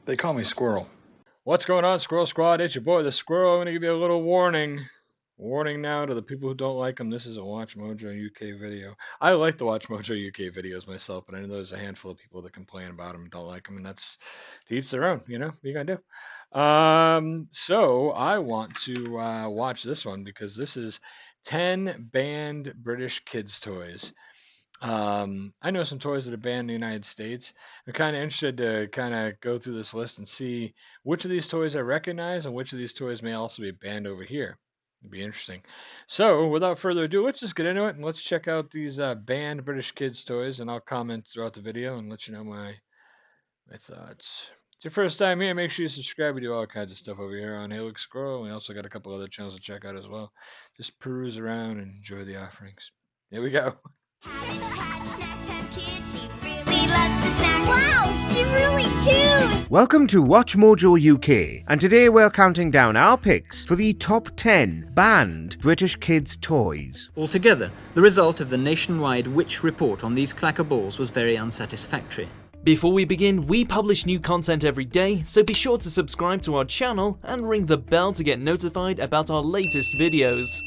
They call me Squirrel. What's going on, Squirrel Squad? It's your boy, the Squirrel. I'm going to give you a little warning. Warning now to the people who don't like them. This is a Watch Mojo UK video. I like the Watch Mojo UK videos myself, but I know there's a handful of people that complain about them and don't like them, and that's to each their own. You know, what are you going to do? So I want to watch this one because this is 10 banned British kids' toys. I know some toys that are banned in the United States. I'm kind of interested to kind of go through this list and see which of these toys I recognize and which of these toys may also be banned over here. It'd be interesting. So, without further ado, let's just get into it and let's check out these banned British kids toys, and I'll comment throughout the video and let you know my thoughts. If it's your first time here, make sure you subscribe. We do all kinds of stuff over here on Look Squirrel. We also got a couple other channels to check out as well. Just peruse around and enjoy the offerings. Here we go. Wow, she really chews! Welcome to Watch Mojo UK, and today we're counting down our picks for the top 10 banned British kids' toys. Altogether, the result of the nationwide Which report on these clacker balls was very unsatisfactory. Before we begin, we publish new content every day, so be sure to subscribe to our channel and ring the bell to get notified about our latest videos.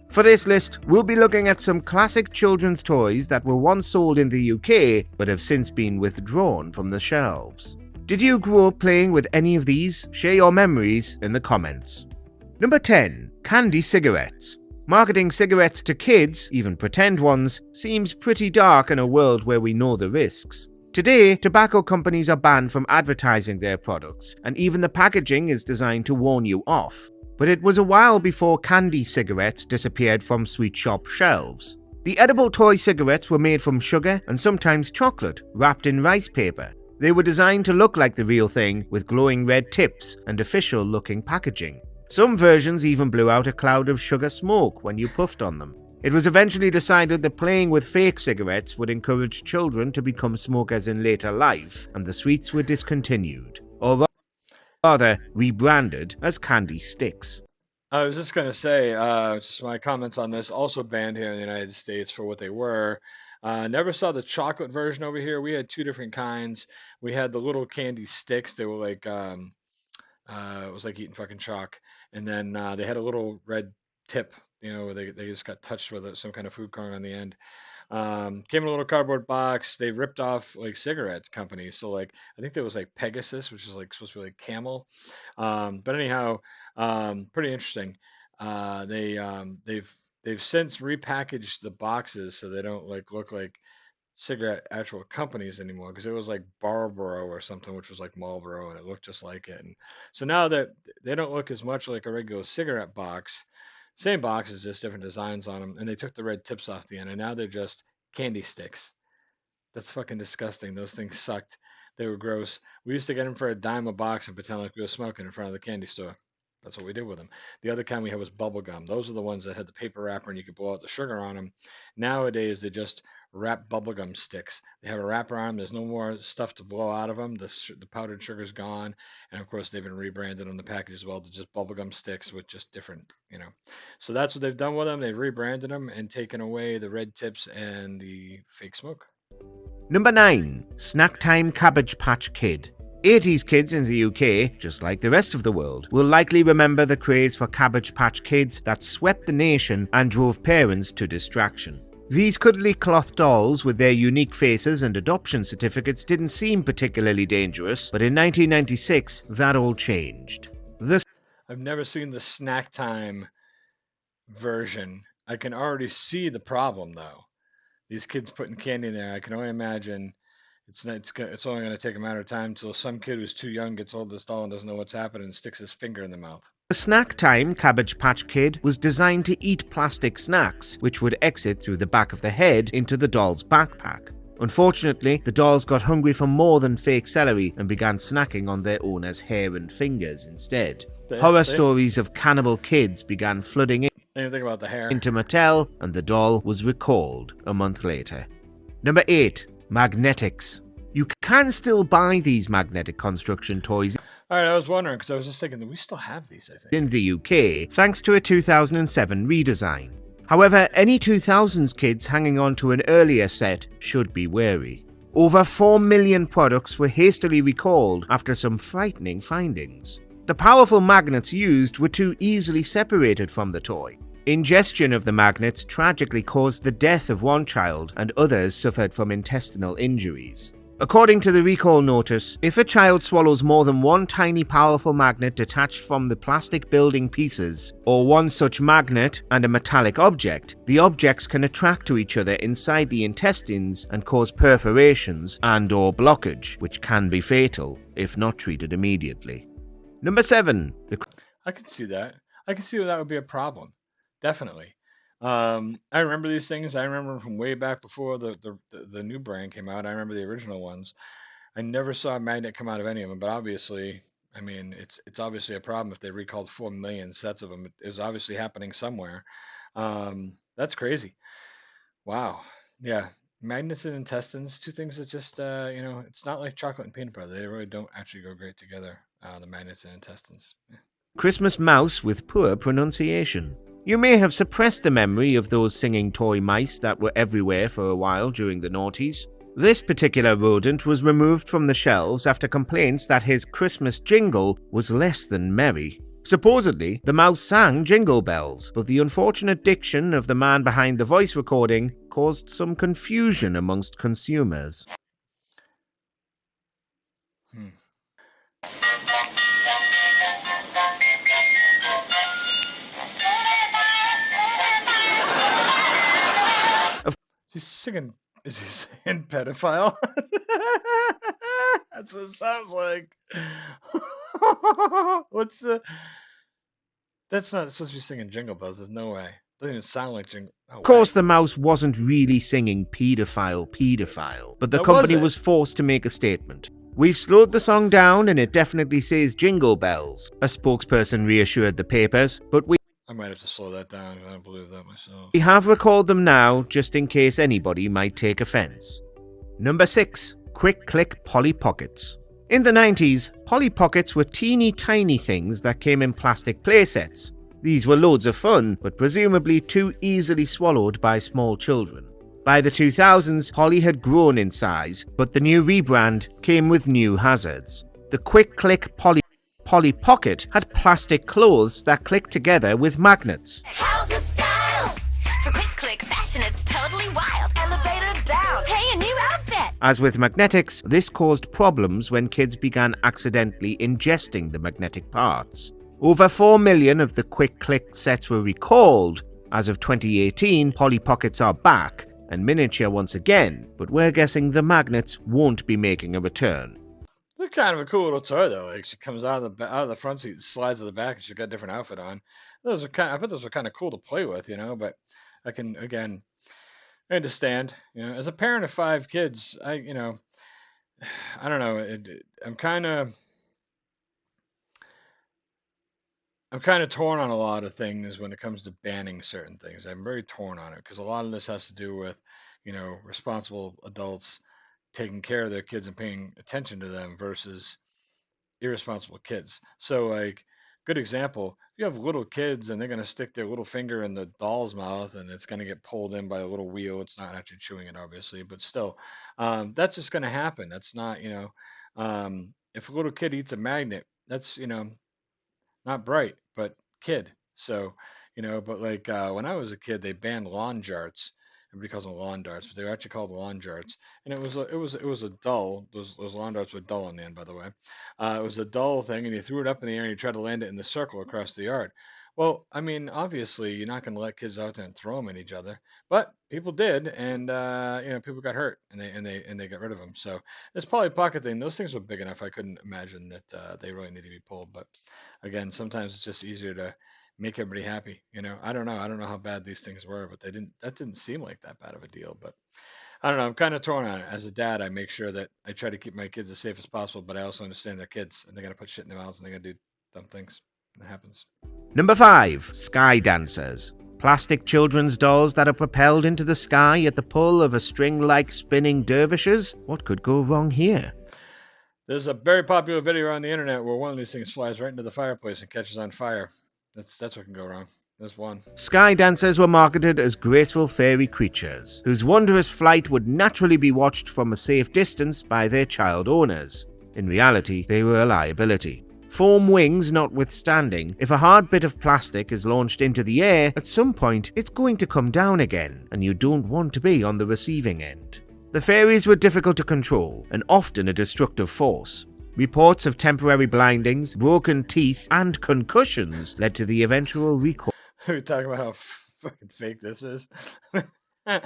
For this list, we'll be looking at some classic children's toys that were once sold in the UK but have since been withdrawn from the shelves. Did you grow up playing with any of these? Share your memories in the comments. Number 10. Candy cigarettes. Marketing cigarettes to kids, even pretend ones, seems pretty dark in a world where we know the risks. Today, tobacco companies are banned from advertising their products, and even the packaging is designed to warn you off. But it was a while before candy cigarettes disappeared from sweet shop shelves. The edible toy cigarettes were made from sugar and sometimes chocolate, wrapped in rice paper. They were designed to look like the real thing, with glowing red tips and official-looking packaging. Some versions even blew out a cloud of sugar smoke when you puffed on them. It was eventually decided that playing with fake cigarettes would encourage children to become smokers in later life, and the sweets were discontinued, or rather rebranded as candy sticks. I was just going to say, just my comments on this, also banned here in the United States for what they were. Never saw the chocolate version over here. We had two different kinds. We had the little candy sticks. They were like, it was like eating fucking chalk. And then they had a little red tip, you know, where they just got touched with some kind of food coloring on the end. Came in a little cardboard box. They ripped off like cigarette companies. So like I think there was like Pegasus, which is like supposed to be like Camel. But anyhow, pretty interesting. They've since repackaged the boxes so they don't like look like cigarette actual companies anymore, because it was like Marlboro or something, which was like Marlboro, and it looked just like it. And so now that they don't look as much like a regular cigarette box. Same boxes, just different designs on them, and they took the red tips off the end, and now they're just candy sticks. That's fucking disgusting. Those things sucked. They were gross. We used to get them for $0.10 a box and pretend like we were smoking in front of the candy store. That's what we did with them. The other kind we had was bubble gum. Those are the ones that had the paper wrapper and you could blow out the sugar on them. Nowadays, they just wrap bubblegum sticks. They have a wrapper on them. There's no more stuff to blow out of them. The powdered sugar's gone. And of course, they've been rebranded on the package as well to just bubblegum sticks with just different, you know. So that's what they've done with them. They've rebranded them and taken away the red tips and the fake smoke. Number 9. Snack Time Cabbage Patch Kid. 80s kids in the UK, just like the rest of the world, will likely remember the craze for Cabbage Patch Kids that swept the nation and drove parents to distraction. These cuddly cloth dolls with their unique faces and adoption certificates didn't seem particularly dangerous, but in 1996, that all changed. I've never seen the Snack Time version. I can already see the problem, though. These kids putting candy in there, I can only imagine it's only going to take a matter of time until some kid who's too young gets hold of this doll and doesn't know what's happening and sticks his finger in the mouth. The Snack Time Cabbage Patch Kid was designed to eat plastic snacks, which would exit through the back of the head into the doll's backpack. Unfortunately, the dolls got hungry for more than fake celery and began snacking on their owner's hair and fingers instead. Horror stories of cannibal kids began flooding about the hair into Mattel, and the doll was recalled a month later. Number 8. Magnetics. You can still buy these magnetic construction toys All right, I was wondering, because I was just thinking that we still have these, I think. in the UK thanks to a 2007 redesign. However, any 2000s kids hanging on to an earlier set should be wary. Over 4 million products were hastily recalled after some frightening findings. The powerful magnets used were too easily separated from the toy. Ingestion of the magnets tragically caused the death of one child, and others suffered from intestinal injuries. According to the recall notice, if a child swallows more than one tiny powerful magnet detached from the plastic building pieces, or one such magnet and a metallic object, the objects can attract to each other inside the intestines and cause perforations and/or blockage, which can be fatal if not treated immediately. Number 7. I can see that. I can see where that would be a problem. Definitely. I remember these things. I remember them from way back before the new brand came out. I remember the original ones. I never saw a magnet come out of any of them, but obviously, I mean, it's obviously a problem if they recalled 4 million sets of them. It was obviously happening somewhere. That's crazy. Wow. Yeah. Magnets and intestines, two things that just, it's not like chocolate and peanut butter. They really don't actually go great together, the magnets and intestines. Yeah. Christmas mouse with poor pronunciation. You may have suppressed the memory of those singing toy mice that were everywhere for a while during the noughties. This particular rodent was removed from the shelves after complaints that his Christmas jingle was less than merry. Supposedly, the mouse sang jingle bells, but the unfortunate diction of the man behind the voice recording caused some confusion amongst consumers. Is he saying pedophile? That's what it sounds like. That's not supposed to be singing Jingle Bells. There's no way. Doesn't even sound like Jingle. Of course, the mouse wasn't really singing pedophile, but the company was forced to make a statement. We've slowed the song down and it definitely says Jingle Bells, a spokesperson reassured the papers, but I might have to slow that down. I don't believe that myself. We have recalled them now, just in case anybody might take offense. Number 6. Quick Click Polly Pockets. In the 90s, Polly Pockets were teeny tiny things that came in plastic playsets. These were loads of fun, but presumably too easily swallowed by small children. By the 2000s, Polly had grown in size, but the new rebrand came with new hazards. The Quick Click Polly Pocket had plastic clothes that clicked together with magnets. House of style! For quick click fashion, it's totally wild. Elevator down. Hey, a new outfit! As with magnetics, this caused problems when kids began accidentally ingesting the magnetic parts. Over 4 million of the Quick Click sets were recalled. As of 2018, Polly Pockets are back, and miniature once again, but we're guessing the magnets won't be making a return. They're kind of a cool little toy though. Like she comes out of the front seat, slides to the back, and she's got a different outfit on. I bet those are kind of cool to play with, but I understand. As a parent of 5 kids, I don't know. I'm kind of torn on a lot of things when it comes to banning certain things. I'm very torn on it because a lot of this has to do with, responsible adults taking care of their kids and paying attention to them versus irresponsible kids. So like, good example, if you have little kids and they're going to stick their little finger in the doll's mouth and it's going to get pulled in by a little wheel. It's not actually chewing it, obviously, but still, that's just going to happen. That's not, if a little kid eats a magnet, that's, not bright, but kid. So, but like when I was a kid, they banned lawn jarts. Everybody calls them lawn darts, but they were actually called lawn jarts. And it was a dull. Those lawn darts were dull on the end, by the way. It was a dull thing, and you threw it up in the air and you tried to land it in the circle across the yard. Well, I mean, obviously you're not going to let kids out there and throw them at each other, but people did, and people got hurt, and they got rid of them. So this Polly Pocket thing, those things were big enough. I couldn't imagine that they really need to be pulled. But again, sometimes it's just easier to make everybody happy. I don't know how bad these things were, but that didn't seem like that bad of a deal. But I don't know. I'm kind of torn on it. As a dad, I make sure that I try to keep my kids as safe as possible, but I also understand they're kids and they're going to put shit in their mouths and they're going to do dumb things. It happens. Number 5. Sky Dancers. Plastic children's dolls that are propelled into the sky at the pull of a string-like spinning dervishes? What could go wrong here? There's a very popular video on the internet where one of these things flies right into the fireplace and catches on fire. That's what can go wrong. There's one. Sky dancers were marketed as graceful fairy creatures, whose wondrous flight would naturally be watched from a safe distance by their child owners. In reality, they were a liability. Foam wings notwithstanding, if a hard bit of plastic is launched into the air, at some point it's going to come down again, and you don't want to be on the receiving end. The fairies were difficult to control, and often a destructive force. Reports of temporary blindings, broken teeth, and concussions led to the eventual recall. We talk about how fucking fake this is. Yeah,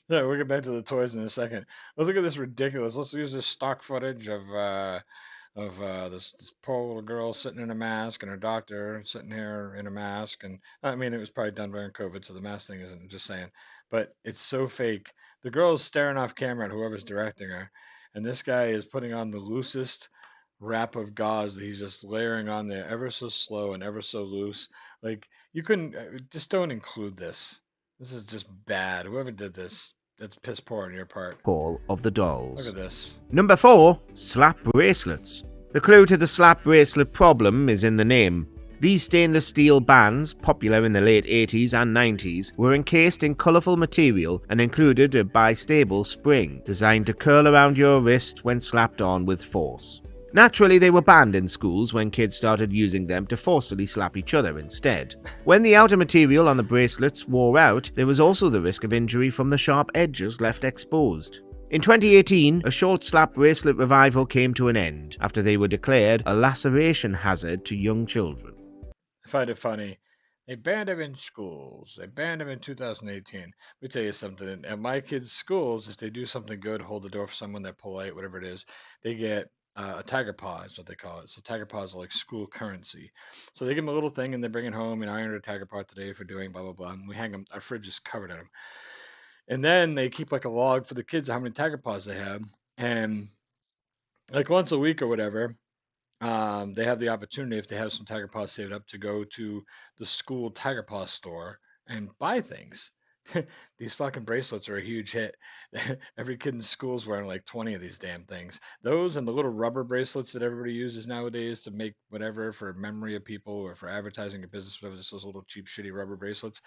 we'll get back to the toys in a second. Let's look at this ridiculous. Let's use this stock footage of this poor little girl sitting in a mask and her doctor sitting here in a mask. And I mean, it was probably done during COVID, so the mask thing isn't, just saying. But it's so fake. The girl is staring off camera at whoever's directing her, and this guy is putting on the loosest wrap of gauze that he's just layering on there ever so slow and ever so loose. Like, you couldn't, just don't include this. This is just bad. Whoever did this, that's piss poor on your part. Of the dolls. Look at this. Number 4. Slap bracelets. The clue to the slap bracelet problem is in the name. These stainless steel bands, popular in the late 80s and 90s, were encased in colourful material and included a bistable spring designed to curl around your wrist when slapped on with force. Naturally, they were banned in schools when kids started using them to forcefully slap each other instead. When the outer material on the bracelets wore out, there was also the risk of injury from the sharp edges left exposed. In 2018, a short slap bracelet revival came to an end after they were declared a laceration hazard to young children. I find it funny. They banned him in schools. They banned him in 2018. Let me tell you something. At my kids' schools, if they do something good, hold the door for someone, they're polite, whatever it is, they get a tiger paw is what they call it. So tiger paws are like school currency. So they give them a little thing and they bring it home. And I earned a tiger paw today for doing blah blah blah. And we hang them. Our fridge is covered in them. And then they keep like a log for the kids of how many tiger paws they have. And like once a week or whatever, they have the opportunity, if they have some tiger paws saved up, to go to the school tiger paw store and buy things. These fucking bracelets are a huge hit. Every kid in school is wearing like 20 of these damn things. Those and the little rubber bracelets that everybody uses nowadays to make whatever for memory of people or for advertising a business, whatever, just those little cheap, shitty rubber bracelets.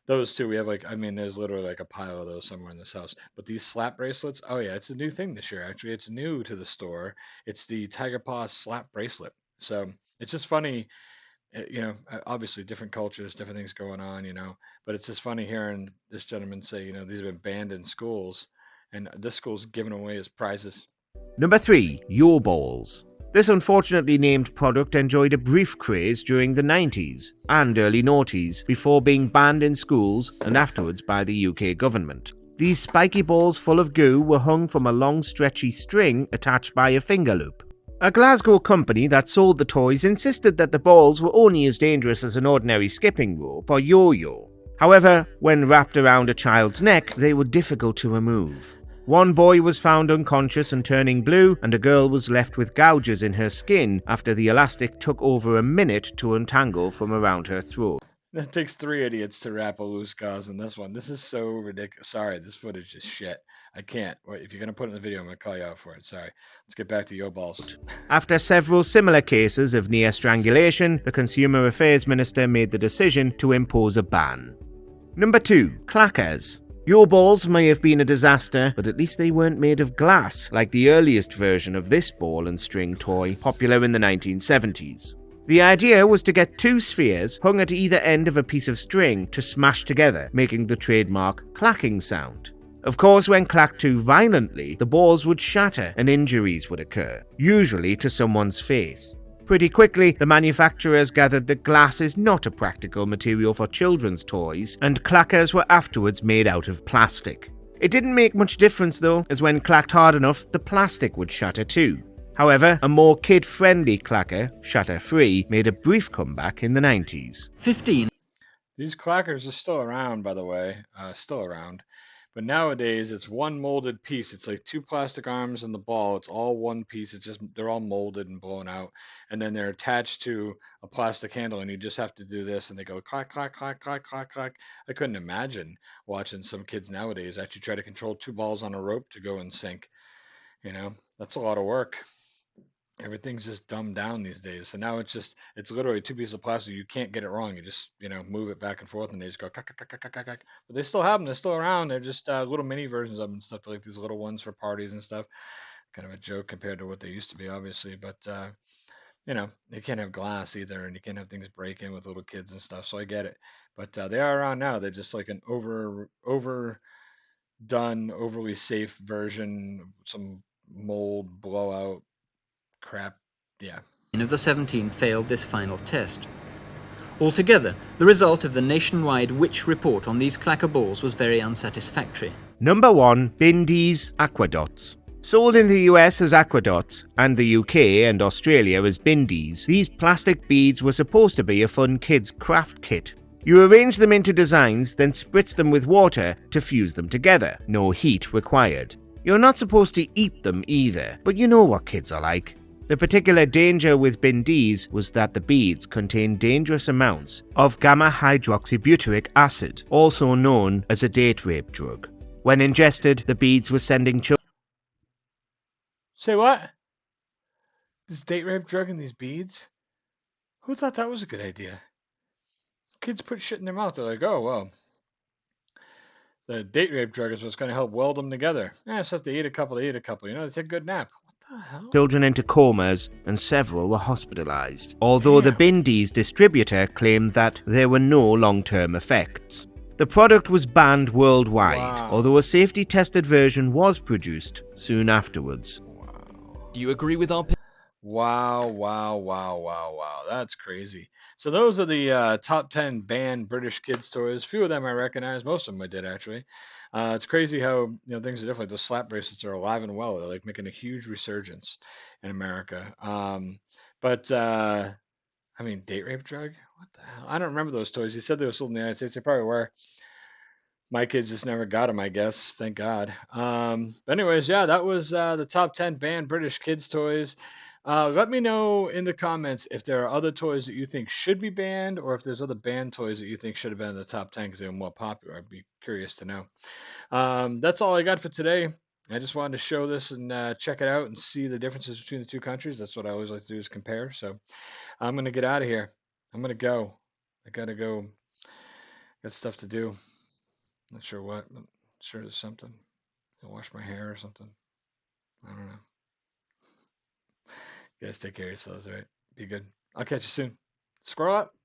Those two, we have like, I mean, there's literally like a pile of those somewhere in this house. But these slap bracelets, oh yeah, it's a new thing this year. Actually, it's new to the store. It's the Tiger Paw slap bracelet. So it's just funny, obviously different cultures, different things going on, but it's just funny hearing this gentleman say, these have been banned in schools, and this school's giving away as prizes. Number 3. Yo Balls. This unfortunately named product enjoyed a brief craze during the 90s and early noughties before being banned in schools and afterwards by the UK government. These spiky balls full of goo were hung from a long stretchy string attached by a finger loop. A Glasgow company that sold the toys insisted that the balls were only as dangerous as an ordinary skipping rope or yo-yo. However, when wrapped around a child's neck, they were difficult to remove. One boy was found unconscious and turning blue, and a girl was left with gouges in her skin after the elastic took over a minute to untangle from around her throat. That takes 3 idiots to wrap a loose gauze in this one. This is so ridiculous. Sorry, this footage is shit. I can't. Wait, if you're going to put it in the video, I'm going to call you out for it. Sorry. Let's get back to Yo Balls. After several similar cases of near strangulation, the Consumer Affairs Minister made the decision to impose a ban. Number 2. Clackers. Yo Balls may have been a disaster, but at least they weren't made of glass, like the earliest version of this ball and string toy, popular in the 1970s. The idea was to get 2 spheres hung at either end of a piece of string to smash together, making the trademark clacking sound. Of course, when clacked too violently, the balls would shatter and injuries would occur, usually to someone's face. Pretty quickly, the manufacturers gathered that glass is not a practical material for children's toys, and clackers were afterwards made out of plastic. It didn't make much difference though, as when clacked hard enough, the plastic would shatter too. However, a more kid-friendly clacker, shatter-free, made a brief comeback in the 90s. 15. These clackers are still around, by the way, still around. But nowadays, it's one molded piece. It's like 2 plastic arms and the ball. It's all one piece. It's just, they're all molded and blown out. And then they're attached to a plastic handle, and you just have to do this, and they go clack, clack, clack, clack, clack, clack. I couldn't imagine watching some kids nowadays actually try to control 2 balls on a rope to go in sync. That's a lot of work. Everything's just dumbed down these days. So now it's literally two pieces of plastic. You can't get it wrong. You just move it back and forth, and they just go kack, kack, kack, kack, kack, kack. But they still have them. They're still around. They're just little mini versions of them and stuff, like these little ones for parties and stuff. Kind of a joke compared to what they used to be, obviously. But you can't have glass either, and you can't have things break in with little kids and stuff. So I get it. But they are around now. They're just like an overdone, overly safe version, some mold blowout crap. Yeah. Of the 17 failed this final test. Altogether, the result of the nationwide witch report on these clacker balls was very unsatisfactory. Number 1. Bindi's Aquadots. Sold in the US as Aquadots and the UK and Australia as Bindis, these plastic beads were supposed to be a fun kids craft kit. You arrange them into designs, then spritz them with water to fuse them together. No heat required. You're not supposed to eat them either, but you know what kids are like. The particular danger with Bindis was that the beads contained dangerous amounts of gamma-hydroxybutyric acid, also known as a date rape drug. When ingested, the beads were sending children. Say what? This date rape drug in these beads? Who thought that was a good idea? Kids put shit in their mouth. They're like, oh, well, the date rape drug is what's going to help weld them together. So if they eat a couple, they take a good nap. What the hell? Children into comas, and several were hospitalized, although the Bindi's distributor claimed that there were no long-term effects. The product was banned worldwide, although a safety-tested version was produced soon afterwards. Do you agree with our Wow. That's crazy. So those are the top 10 banned British kids toys. A few of them I recognize. Most of them I did, actually. It's crazy how things are different. Those slap bracelets are alive and well. They're like making a huge resurgence in America. But I mean, date rape drug? What the hell? I don't remember those toys. He said they were sold in the United States. They probably were. My kids just never got them, I guess. Thank God. But anyways, yeah, that was the top 10 banned British kids toys. Let me know in the comments if there are other toys that you think should be banned, or if there's other banned toys that you think should have been in the top 10 because they were more popular. I'd be curious to know. That's all I got for today. I just wanted to show this and check it out and see the differences between the two countries. That's what I always like to do, is compare. So I'm going to get out of here. I'm going to go. I got to go. Got stuff to do. Not sure what, but sure there's something. I'll wash my hair or something. I don't know. You guys take care of yourselves, all right? Be good. I'll catch you soon. Squirrel up.